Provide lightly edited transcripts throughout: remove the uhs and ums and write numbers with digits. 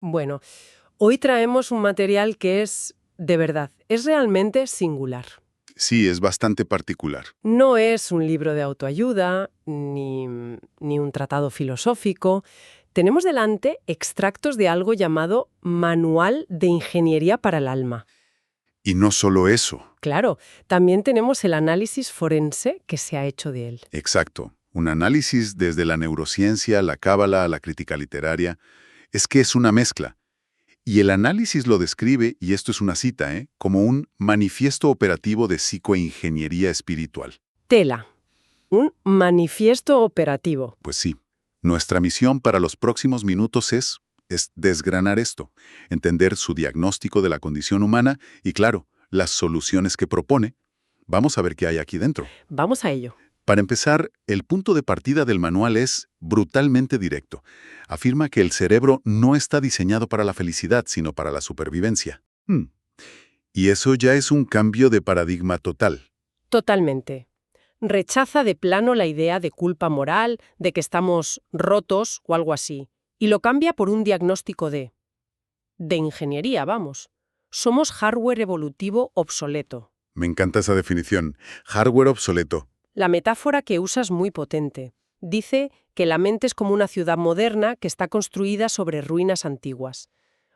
Bueno, hoy traemos un material que es, de verdad, es realmente singular. Sí, es bastante particular. No es un libro de autoayuda, ni un tratado filosófico. Tenemos delante extractos de algo llamado Manual de Ingeniería para el Alma. Y no solo eso. Claro, también tenemos el análisis forense que se ha hecho de él. Exacto. Un análisis desde la neurociencia, la cábala, la crítica literaria. Es que es una mezcla. Y el análisis lo describe, y esto es una cita, como un manifiesto operativo de psicoingeniería espiritual. Tela. Un manifiesto operativo. Pues sí. Nuestra misión para los próximos minutos es desgranar esto, entender su diagnóstico de la condición humana y, claro, las soluciones que propone. Vamos a ver qué hay aquí dentro. Vamos a ello. Para empezar, el punto de partida del manual es brutalmente directo. Afirma que el cerebro no está diseñado para la felicidad, sino para la supervivencia. Y eso ya es un cambio de paradigma total. Totalmente. Rechaza de plano la idea de culpa moral, de que estamos rotos o algo así, y lo cambia por un diagnóstico de ingeniería, vamos. Somos hardware evolutivo obsoleto. Me encanta esa definición. Hardware obsoleto. La metáfora que usa es muy potente. Dice que la mente es como una ciudad moderna que está construida sobre ruinas antiguas.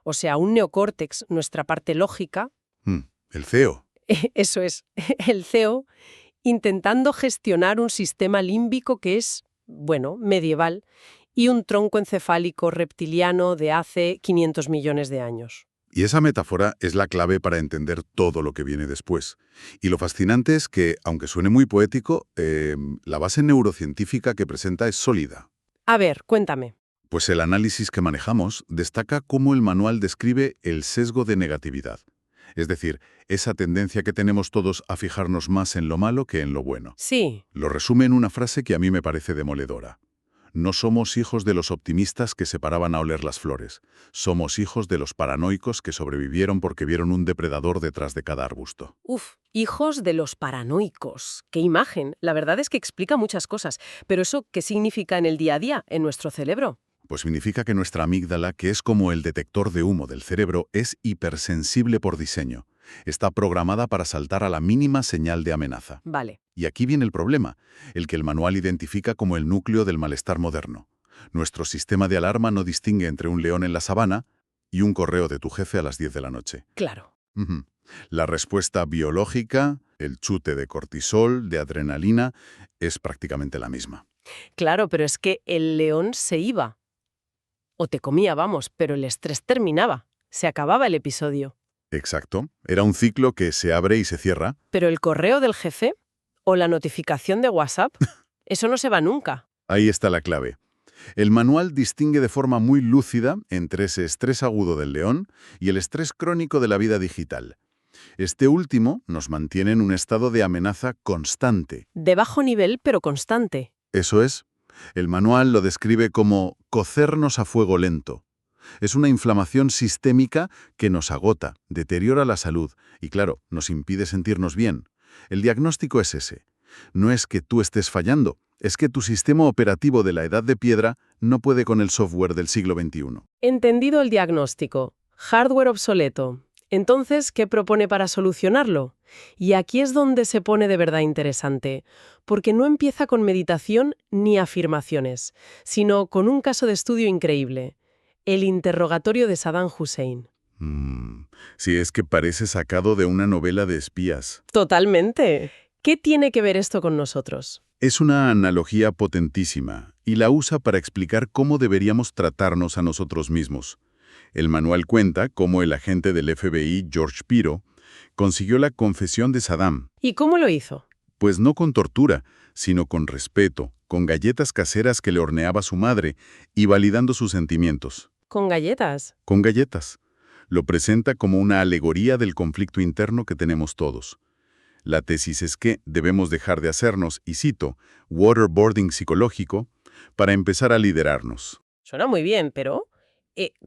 O sea, un neocórtex, nuestra parte lógica, El CEO. eso es, el CEO, intentando gestionar un sistema límbico que es, bueno, medieval, y un tronco encefálico reptiliano de hace 500 millones de años. Y esa metáfora es la clave para entender todo lo que viene después. Y lo fascinante es que, aunque suene muy poético, la base neurocientífica que presenta es sólida. A ver, cuéntame. Pues el análisis que manejamos destaca cómo el manual describe el sesgo de negatividad. Es decir, esa tendencia que tenemos todos a fijarnos más en lo malo que en lo bueno. Sí. Lo resume en una frase que a mí me parece demoledora. No somos hijos de los optimistas que se paraban a oler las flores. Somos hijos de los paranoicos que sobrevivieron porque vieron un depredador detrás de cada arbusto. Uf, hijos de los paranoicos. ¡Qué imagen! La verdad es que explica muchas cosas. Pero ¿eso qué significa en el día a día, en nuestro cerebro? Pues significa que nuestra amígdala, que es como el detector de humo del cerebro, es hipersensible por diseño. Está programada para saltar a la mínima señal de amenaza. Vale. Y aquí viene el problema, el que el manual identifica como el núcleo del malestar moderno. Nuestro sistema de alarma no distingue entre un león en la sabana y un correo de tu jefe a las 10 de la noche. Claro. La respuesta biológica, el chute de cortisol, de adrenalina, es prácticamente la misma. Claro, pero es que el león se iba. O te comía, vamos, pero el estrés terminaba. Se acababa el episodio. Exacto. Era un ciclo que se abre y se cierra. Pero el correo del jefe o la notificación de WhatsApp, eso no se va nunca. Ahí está la clave. El manual distingue de forma muy lúcida entre ese estrés agudo del león y el estrés crónico de la vida digital. Este último nos mantiene en un estado de amenaza constante. De bajo nivel, pero constante. Eso es. El manual lo describe como cocernos a fuego lento. Es una inflamación sistémica que nos agota, deteriora la salud y, claro, nos impide sentirnos bien. El diagnóstico es ese. No es que tú estés fallando, es que tu sistema operativo de la edad de piedra no puede con el software del siglo XXI. Entendido el diagnóstico. Hardware obsoleto. Entonces, ¿qué propone para solucionarlo? Y aquí es donde se pone de verdad interesante, porque no empieza con meditación ni afirmaciones, sino con un caso de estudio increíble. El interrogatorio de Saddam Hussein. Sí, es que parece sacado de una novela de espías. Totalmente. ¿Qué tiene que ver esto con nosotros? Es una analogía potentísima y la usa para explicar cómo deberíamos tratarnos a nosotros mismos. El manual cuenta cómo el agente del FBI, George Piro, consiguió la confesión de Saddam. ¿Y cómo lo hizo? Pues no con tortura, sino con respeto, con galletas caseras que le horneaba su madre y validando sus sentimientos. ¿Con galletas? Con galletas. Lo presenta como una alegoría del conflicto interno que tenemos todos. La tesis es que debemos dejar de hacernos, y cito, waterboarding psicológico, para empezar a liderarnos. Suena muy bien, pero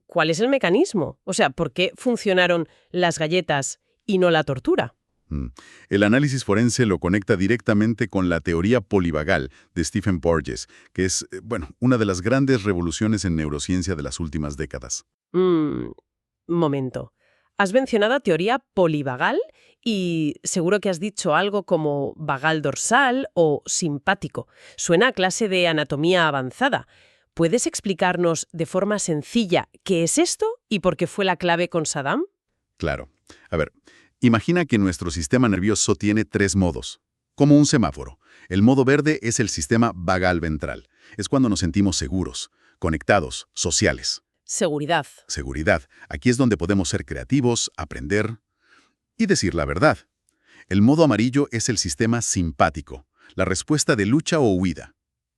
¿cuál es el mecanismo? O sea, ¿por qué funcionaron las galletas y no la tortura? El análisis forense lo conecta directamente con la teoría polivagal de Stephen Porges, que es, una de las grandes revoluciones en neurociencia de las últimas décadas. Mm, momento. Has mencionado teoría polivagal y seguro que has dicho algo como vagal dorsal o simpático. Suena a clase de anatomía avanzada. ¿Puedes explicarnos de forma sencilla qué es esto y por qué fue la clave con Saddam? Claro. A ver, imagina que nuestro sistema nervioso tiene tres modos, como un semáforo. El modo verde es el sistema vagal ventral. Es cuando nos sentimos seguros, conectados, sociales. Seguridad. Seguridad. Aquí es donde podemos ser creativos, aprender y decir la verdad. El modo amarillo es el sistema simpático, la respuesta de lucha o huida.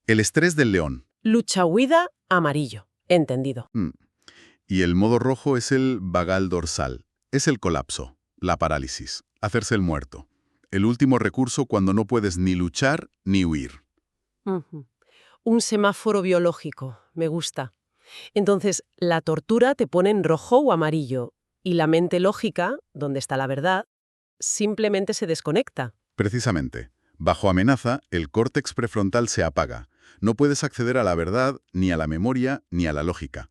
El estrés del león. Lucha-huida, amarillo. Entendido. Y el modo rojo es el vagal dorsal. Es el colapso, la parálisis, hacerse el muerto. El último recurso cuando no puedes ni luchar ni huir. Ujú. Un semáforo biológico. Me gusta. Entonces, la tortura te pone en rojo o amarillo y la mente lógica, donde está la verdad, simplemente se desconecta. Precisamente, bajo amenaza, el córtex prefrontal se apaga. No puedes acceder a la verdad, ni a la memoria, ni a la lógica.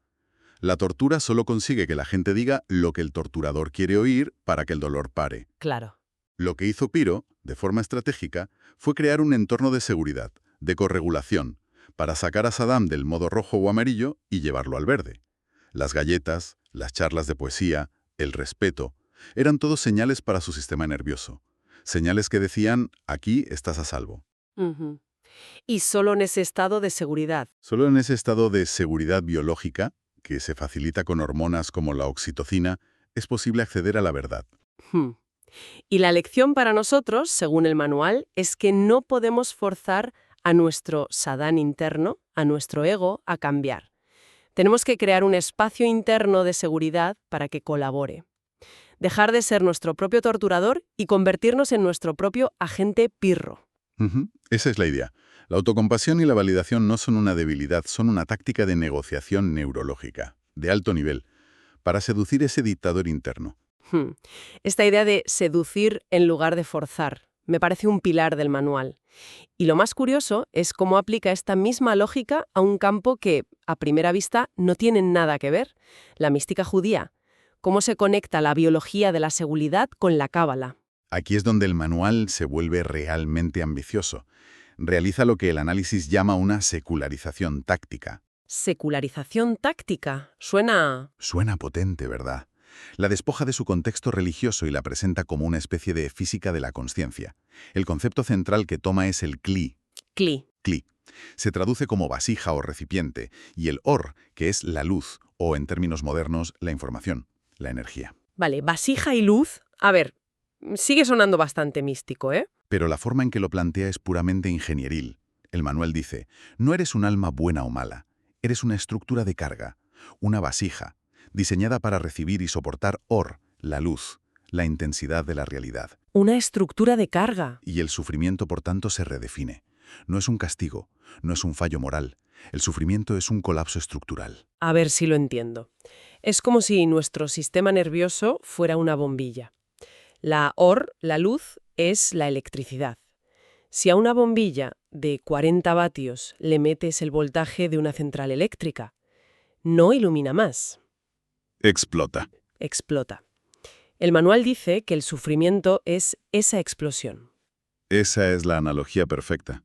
La tortura solo consigue que la gente diga lo que el torturador quiere oír para que el dolor pare. Claro. Lo que hizo Piro, de forma estratégica, fue crear un entorno de seguridad, de corregulación, para sacar a Saddam del modo rojo o amarillo y llevarlo al verde. Las galletas, las charlas de poesía, el respeto, eran todos señales para su sistema nervioso. Señales que decían, aquí estás a salvo. Ujú. Y solo en ese estado de seguridad. Solo en ese estado de seguridad biológica, que se facilita con hormonas como la oxitocina, es posible acceder a la verdad. Hmm. Y la lección para nosotros, según el manual, es que no podemos forzar a nuestro Saddam interno, a nuestro ego, a cambiar. Tenemos que crear un espacio interno de seguridad para que colabore. Dejar de ser nuestro propio torturador y convertirnos en nuestro propio agente pirro. Esa es la idea. La autocompasión y la validación no son una debilidad, son una táctica de negociación neurológica, de alto nivel, para seducir ese dictador interno. Hmm. Esta idea de seducir en lugar de forzar me parece un pilar del manual. Y lo más curioso es cómo aplica esta misma lógica a un campo que, a primera vista, no tiene nada que ver, la mística judía. Cómo se conecta la biología de la seguridad con la cábala. Aquí es donde el manual se vuelve realmente ambicioso. Realiza lo que el análisis llama una secularización táctica. Secularización táctica. Suena... Suena potente, ¿verdad? La despoja de su contexto religioso y la presenta como una especie de física de la consciencia. El concepto central que toma es el cli. Cli. Cli. Se traduce como vasija o recipiente, y el or, que es la luz, o en términos modernos, la información, la energía. Vale, vasija y luz. A ver, sigue sonando bastante místico, ¿eh? Pero la forma en que lo plantea es puramente ingenieril. El manual dice, no eres un alma buena o mala, eres una estructura de carga, una vasija, diseñada para recibir y soportar or, la luz, la intensidad de la realidad. Una estructura de carga. Y el sufrimiento, por tanto, se redefine. No es un castigo, no es un fallo moral. El sufrimiento es un colapso estructural. A ver si lo entiendo. Es como si nuestro sistema nervioso fuera una bombilla. La OR, la luz, es la electricidad. Si a una bombilla de 40 vatios le metes el voltaje de una central eléctrica, no ilumina más. Explota. Explota. El manual dice que el sufrimiento es esa explosión. Esa es la analogía perfecta.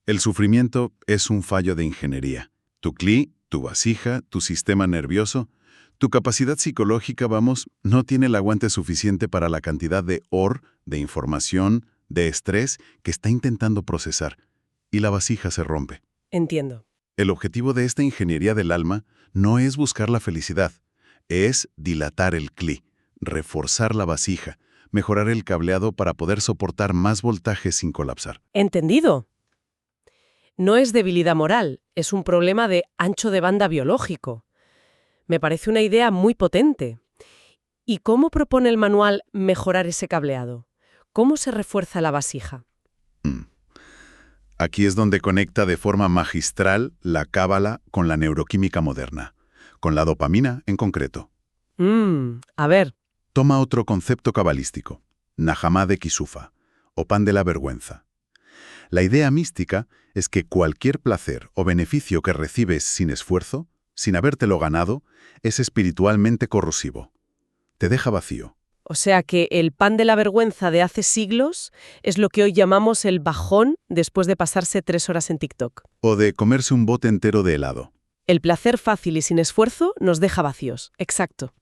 El sufrimiento es un fallo de ingeniería. Tu cli, tu vasija, tu sistema nervioso, tu capacidad psicológica, no tiene el aguante suficiente para la cantidad de or, de información, de estrés que está intentando procesar, y la vasija se rompe. Entiendo. El objetivo de esta ingeniería del alma no es buscar la felicidad, es dilatar el cli, reforzar la vasija, mejorar el cableado para poder soportar más voltaje sin colapsar. ¿Entendido? No es debilidad moral, es un problema de ancho de banda biológico. Me parece una idea muy potente. ¿Y cómo propone el manual mejorar ese cableado? ¿Cómo se refuerza la vasija? Aquí es donde conecta de forma magistral la cábala con la neuroquímica moderna, con la dopamina en concreto. A ver. Toma otro concepto cabalístico, Nahamá de Kisufa, o pan de la vergüenza. La idea mística es que cualquier placer o beneficio que recibes sin esfuerzo, sin habértelo ganado, es espiritualmente corrosivo. Te deja vacío. O sea que el pan de la vergüenza de hace siglos es lo que hoy llamamos el bajón después de pasarse 3 horas en TikTok. O de comerse un bote entero de helado. El placer fácil y sin esfuerzo nos deja vacíos. Exacto.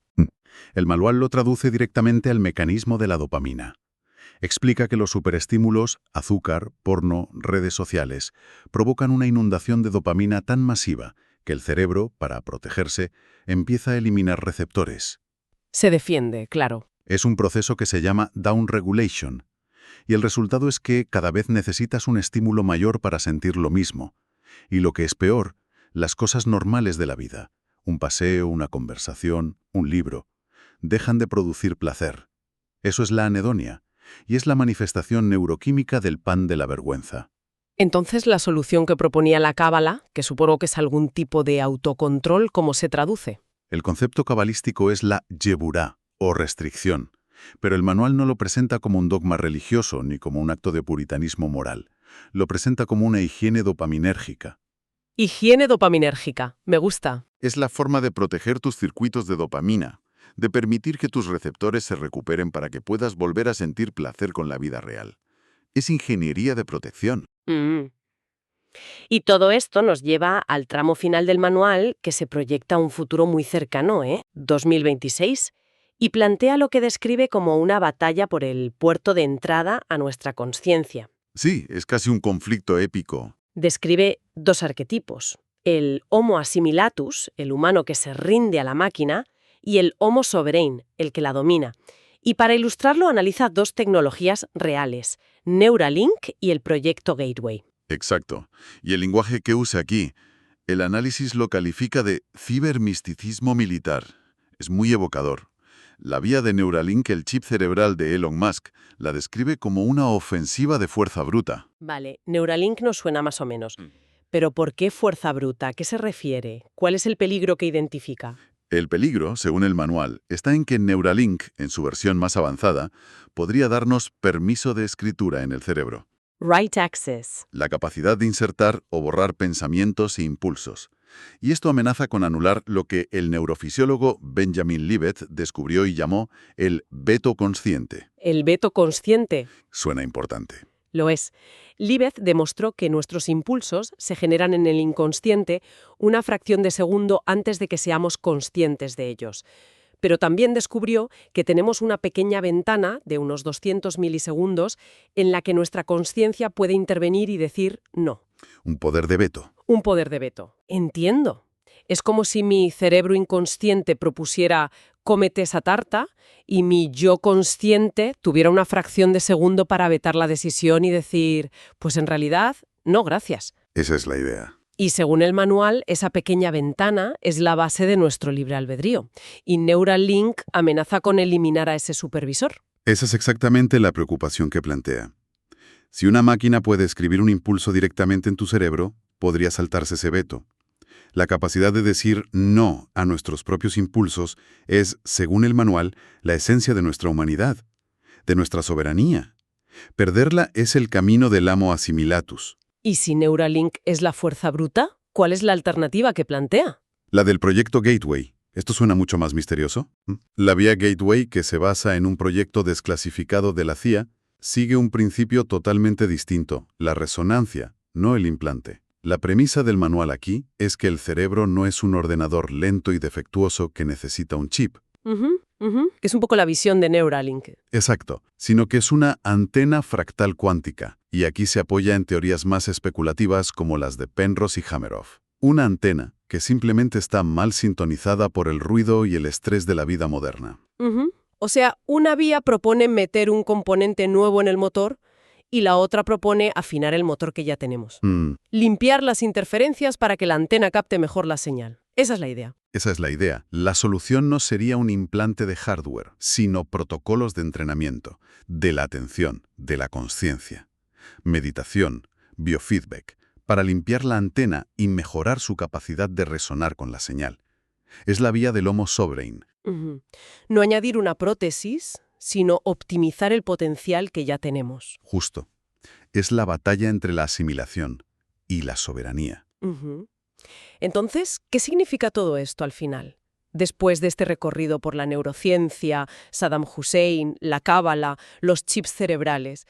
El manual lo traduce directamente al mecanismo de la dopamina. Explica que los superestímulos, azúcar, porno, redes sociales, provocan una inundación de dopamina tan masiva que el cerebro, para protegerse, empieza a eliminar receptores. Se defiende, claro. Es un proceso que se llama down regulation, y el resultado es que cada vez necesitas un estímulo mayor para sentir lo mismo. Y lo que es peor, las cosas normales de la vida, un paseo, una conversación, un libro, dejan de producir placer. Eso es la anedonia, y es la manifestación neuroquímica del pan de la vergüenza. Entonces, la solución que proponía la cábala, que supongo que es algún tipo de autocontrol, ¿cómo se traduce? El concepto cabalístico es la yeburá, o restricción, pero el manual no lo presenta como un dogma religioso ni como un acto de puritanismo moral. Lo presenta como una higiene dopaminérgica. Higiene dopaminérgica. Me gusta. Es la forma de proteger tus circuitos de dopamina, de permitir que tus receptores se recuperen para que puedas volver a sentir placer con la vida real. Es ingeniería de protección. Y todo esto nos lleva al tramo final del manual, que se proyecta a un futuro muy cercano, 2026, y plantea lo que describe como una batalla por el puerto de entrada a nuestra consciencia. Sí, es casi un conflicto épico. Describe 2 arquetipos: el Homo assimilatus, el humano que se rinde a la máquina, y el Homo sovereign, el que la domina. Y para ilustrarlo analiza 2 tecnologías reales, Neuralink y el proyecto Gateway. Exacto. Y el lenguaje que usa aquí, el análisis lo califica de cibermisticismo militar. Es muy evocador. La vía de Neuralink, el chip cerebral de Elon Musk, la describe como una ofensiva de fuerza bruta. Vale, Neuralink nos suena más o menos. Pero ¿por qué fuerza bruta? ¿A qué se refiere? ¿Cuál es el peligro que identifica? El peligro, según el manual, está en que Neuralink, en su versión más avanzada, podría darnos permiso de escritura en el cerebro. Right access. La capacidad de insertar o borrar pensamientos e impulsos. Y esto amenaza con anular lo que el neurofisiólogo Benjamin Libet descubrió y llamó el veto consciente. El veto consciente. Suena importante. Lo es. Libet demostró que nuestros impulsos se generan en el inconsciente una fracción de segundo antes de que seamos conscientes de ellos. Pero también descubrió que tenemos una pequeña ventana de unos 200 milisegundos en la que nuestra consciencia puede intervenir y decir no. Un poder de veto. Un poder de veto. Entiendo. Es como si mi cerebro inconsciente propusiera cómete esa tarta y mi yo consciente tuviera una fracción de segundo para vetar la decisión y decir, pues en realidad, no, gracias. Esa es la idea. Y según el manual, esa pequeña ventana es la base de nuestro libre albedrío. Y Neuralink amenaza con eliminar a ese supervisor. Esa es exactamente la preocupación que plantea. Si una máquina puede escribir un impulso directamente en tu cerebro, podría saltarse ese veto. La capacidad de decir no a nuestros propios impulsos es, según el manual, la esencia de nuestra humanidad, de nuestra soberanía. Perderla es el camino del Homo assimilatus. ¿Y si Neuralink es la fuerza bruta? ¿Cuál es la alternativa que plantea? La del proyecto Gateway. ¿Esto suena mucho más misterioso? La vía Gateway, que se basa en un proyecto desclasificado de la CIA, sigue un principio totalmente distinto, la resonancia, no el implante. La premisa del manual aquí es que el cerebro no es un ordenador lento y defectuoso que necesita un chip. Es un poco la visión de Neuralink. Exacto, sino que es una antena fractal cuántica, y aquí se apoya en teorías más especulativas como las de Penrose y Hameroff. Una antena que simplemente está mal sintonizada por el ruido y el estrés de la vida moderna. O sea, una vía propone meter un componente nuevo en el motor y la otra propone afinar el motor que ya tenemos. Limpiar las interferencias para que la antena capte mejor la señal. Esa es la idea. Esa es la idea. La solución no sería un implante de hardware, sino protocolos de entrenamiento, de la atención, de la consciencia. Meditación, biofeedback, para limpiar la antena y mejorar su capacidad de resonar con la señal. Es la vía del Homo sovereign. No añadir una prótesis, sino optimizar el potencial que ya tenemos. Justo. Es la batalla entre la asimilación y la soberanía. Entonces, ¿qué significa todo esto al final? Después de este recorrido por la neurociencia, Saddam Hussein, la cábala, los chips cerebrales,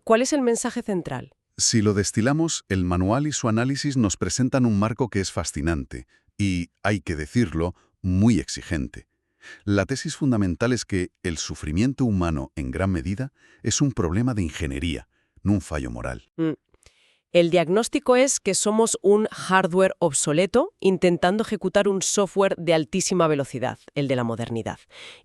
¿cuál es el mensaje central? Si lo destilamos, el manual y su análisis nos presentan un marco que es fascinante y, hay que decirlo, muy exigente. La tesis fundamental es que el sufrimiento humano, en gran medida, es un problema de ingeniería, no un fallo moral. El diagnóstico es que somos un hardware obsoleto intentando ejecutar un software de altísima velocidad, el de la modernidad.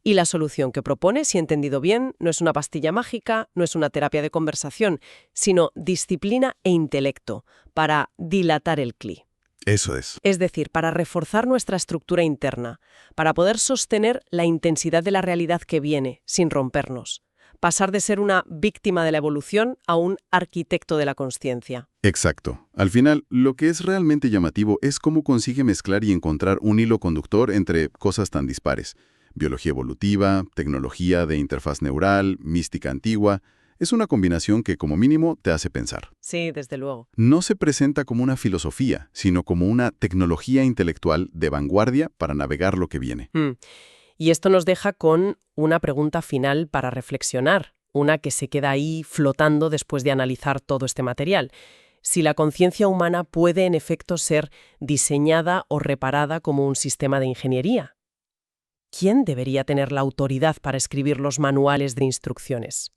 Y la solución que propone, si he entendido bien, no es una pastilla mágica, no es una terapia de conversación, sino disciplina e intelecto para dilatar el CLI. Eso es. Es decir, para reforzar nuestra estructura interna, para poder sostener la intensidad de la realidad que viene, sin rompernos. Pasar de ser una víctima de la evolución a un arquitecto de la consciencia. Exacto. Al final, lo que es realmente llamativo es cómo consigue mezclar y encontrar un hilo conductor entre cosas tan dispares. Biología evolutiva, tecnología de interfaz neural, mística antigua. Es una combinación que, como mínimo, te hace pensar. Sí, desde luego. No se presenta como una filosofía, sino como una tecnología intelectual de vanguardia para navegar lo que viene. Y esto nos deja con una pregunta final para reflexionar, una que se queda ahí flotando después de analizar todo este material. Si la conciencia humana puede en efecto ser diseñada o reparada como un sistema de ingeniería, ¿quién debería tener la autoridad para escribir los manuales de instrucciones?